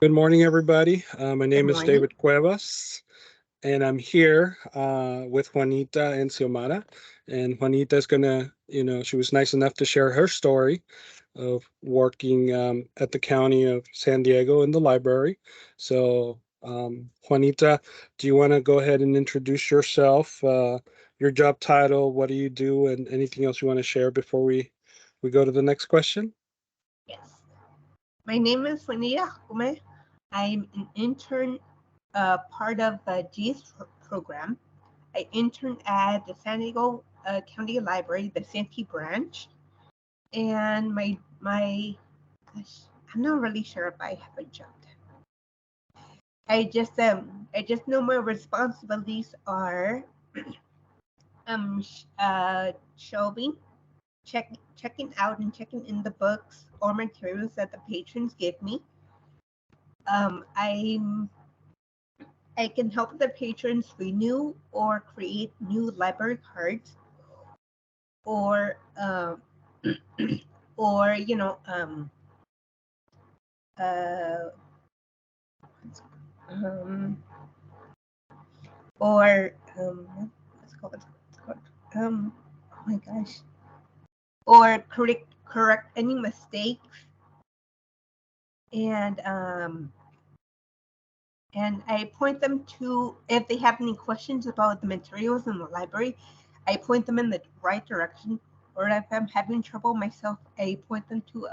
Good morning, everybody. My Good name is morning. David Cuevas, and I'm here with Juanita and Xiomara. And Juanita is gonna, she was nice enough to share her story of working at the County of San Diego in the library. So, Juanita, do you want to go ahead and introduce yourself, your job title, what do you do, and anything else you want to share before we go to the next question? Yes. My name is Juanita Jacome. I'm an intern, part of the GS program. I intern at the San Diego County Library, the Santee branch. And gosh, I'm not really sure if I have a job. I just know my responsibilities are shelving, checking out and checking in the books or materials that the patrons give me. Um, I'm I can help the patrons renew or create new library cards, or or uh, um, or what's it called? What's it called? Oh my gosh! Or correct any mistakes, and um, and I point them to, if they have any questions about the materials in the library, I point them in the right direction. Or if I'm having trouble myself, I point them to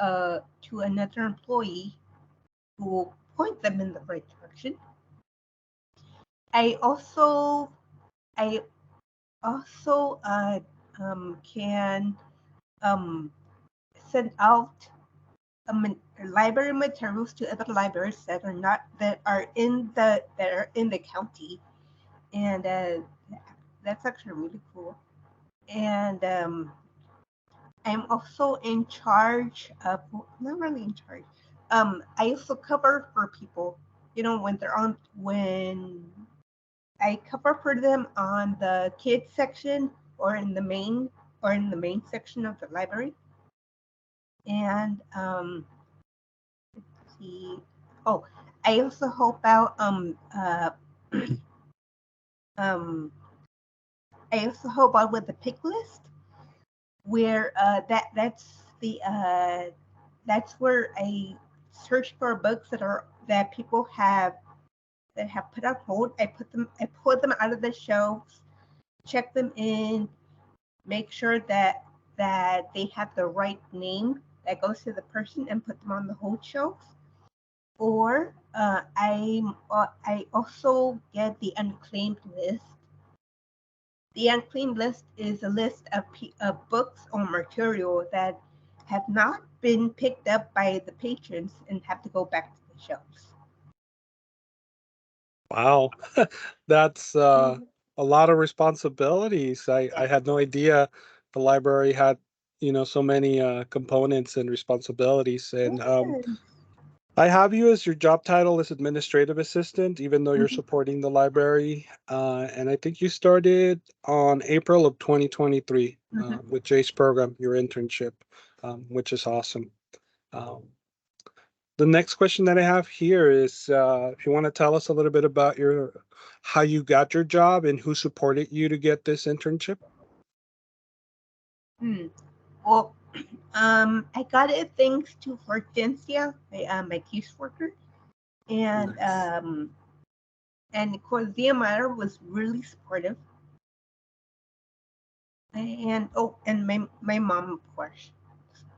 another employee who will point them in the right direction. I also I also can um, send out library materials to other libraries that are in the county, and that's actually really cool. And I'm also in charge of, well, not really in charge. I also cover for people, when I cover for them on the kids section, or in the main section of the library. And let's see. Oh, I also help out. Um, I also help out with the pick list, where that's where I search for books that people have put on hold. I pull them out of the shelves, check them in, make sure that they have the right name that goes to the person, and put them on the hold shelves. Or I also get the unclaimed list. The unclaimed list is a list of books or material that have not been picked up by the patrons and have to go back to the shelves. Wow, that's Mhm. a lot of responsibilities. I Yes. had no idea the library had, so many components and responsibilities. And Yes. I have you as your job title as administrative assistant, even though you're Mhm. supporting the library. And I think you started on April of 2023 Mhm. with Jay's program, your internship, which is awesome. Um, the next question that I have here is if you want to tell us a little bit about your how you got your job and who supported you to get this internship. Hmm. Well, I got it thanks to Hortensia, my caseworker, and Nice. Cordia Matter was really supportive, and my mom, of course.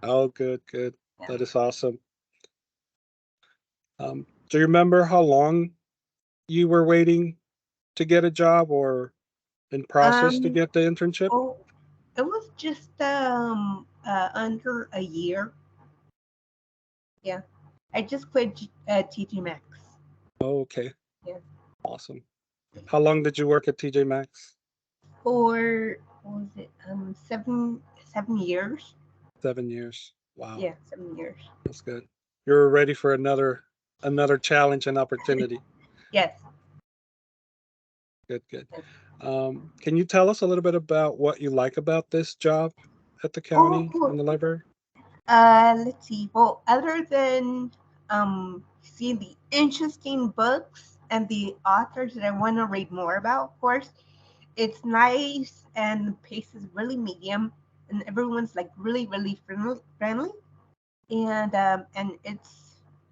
Oh, good, good. Yeah. That is awesome. Do you remember how long you were waiting to get a job or in process to Um. get the internship? Oh, it was just under a year. Yeah. I just quit TG Maxx. Oh, okay. Yeah. Awesome. How long did you work at TJ Maxx? For, what was it? 7 years. 7 years. Wow, Yeah, 7 years. that's good. You're ready for another challenge and opportunity. Yes. Good, good. Can you tell us a little bit about what you like about this job at the Oh, county in cool. the library? Let's see. Well, other than see the interesting books and the authors that I want to read more about, of course. It's nice and the pace is really medium and everyone's like really friendly. And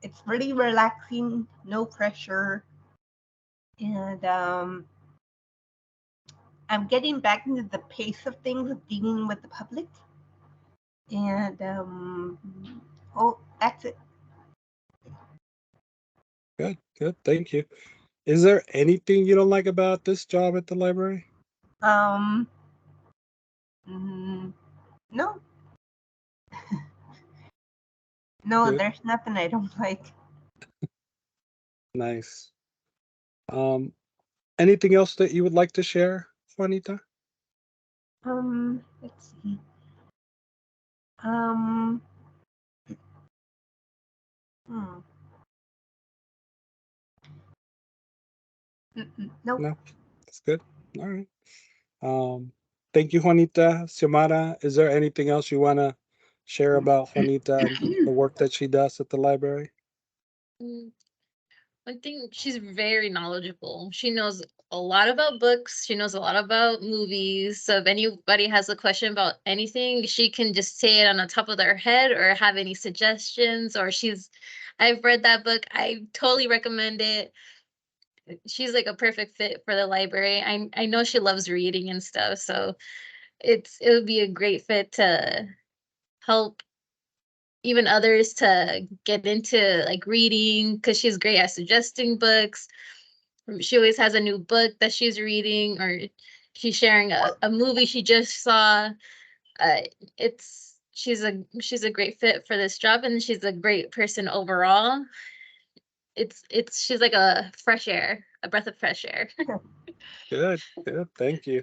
it's really relaxing, no pressure. And I'm getting back into the pace of things of dealing with the public. And that's it. Good. Thank you. Is there anything you don't like about this job at the library? Um, mm, no, no, Good. there's nothing I don't like. Nice. Um, Anything else that you would like to share, Juanita? Let's see. Um, hmm, nope. No, that's good. All right. Um, Thank you, Juanita. Xiomara, is there anything else you want to share about Juanita and the work that she does at the library? Mm, I think she's very knowledgeable. She knows a lot about books. She knows a lot about movies. So if anybody has a question about anything, she can just say it on the top of their head or have any suggestions. I've read that book. I totally recommend it. She's like a perfect fit for the library. I know she loves reading and stuff, so it would be a great fit to help even others to get into like reading because she's great at suggesting books. She always has a new book that she's reading or she's sharing a movie she just saw. Uh, it's she's a great fit for this job and she's a great person overall. It's she's like a fresh air, a breath of fresh air. Good. Thank you.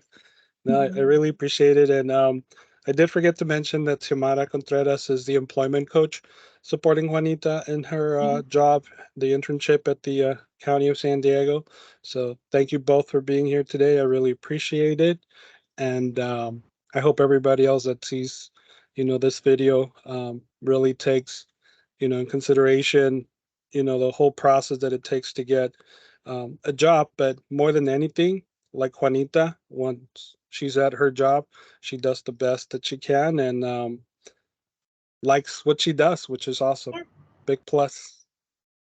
No, I really appreciate it. And I did forget to mention that Xiomara Contreras is the employment coach supporting Juanita in her job, the internship at the County of San Diego. So thank you both for being here today. I really appreciate it. And I hope everybody else that sees, this video really takes, in consideration, the whole process that it takes to get a job. But more than anything, like Juanita, once she's at her job, she does the best that she can and likes what she does, which is awesome. Yeah. Big plus.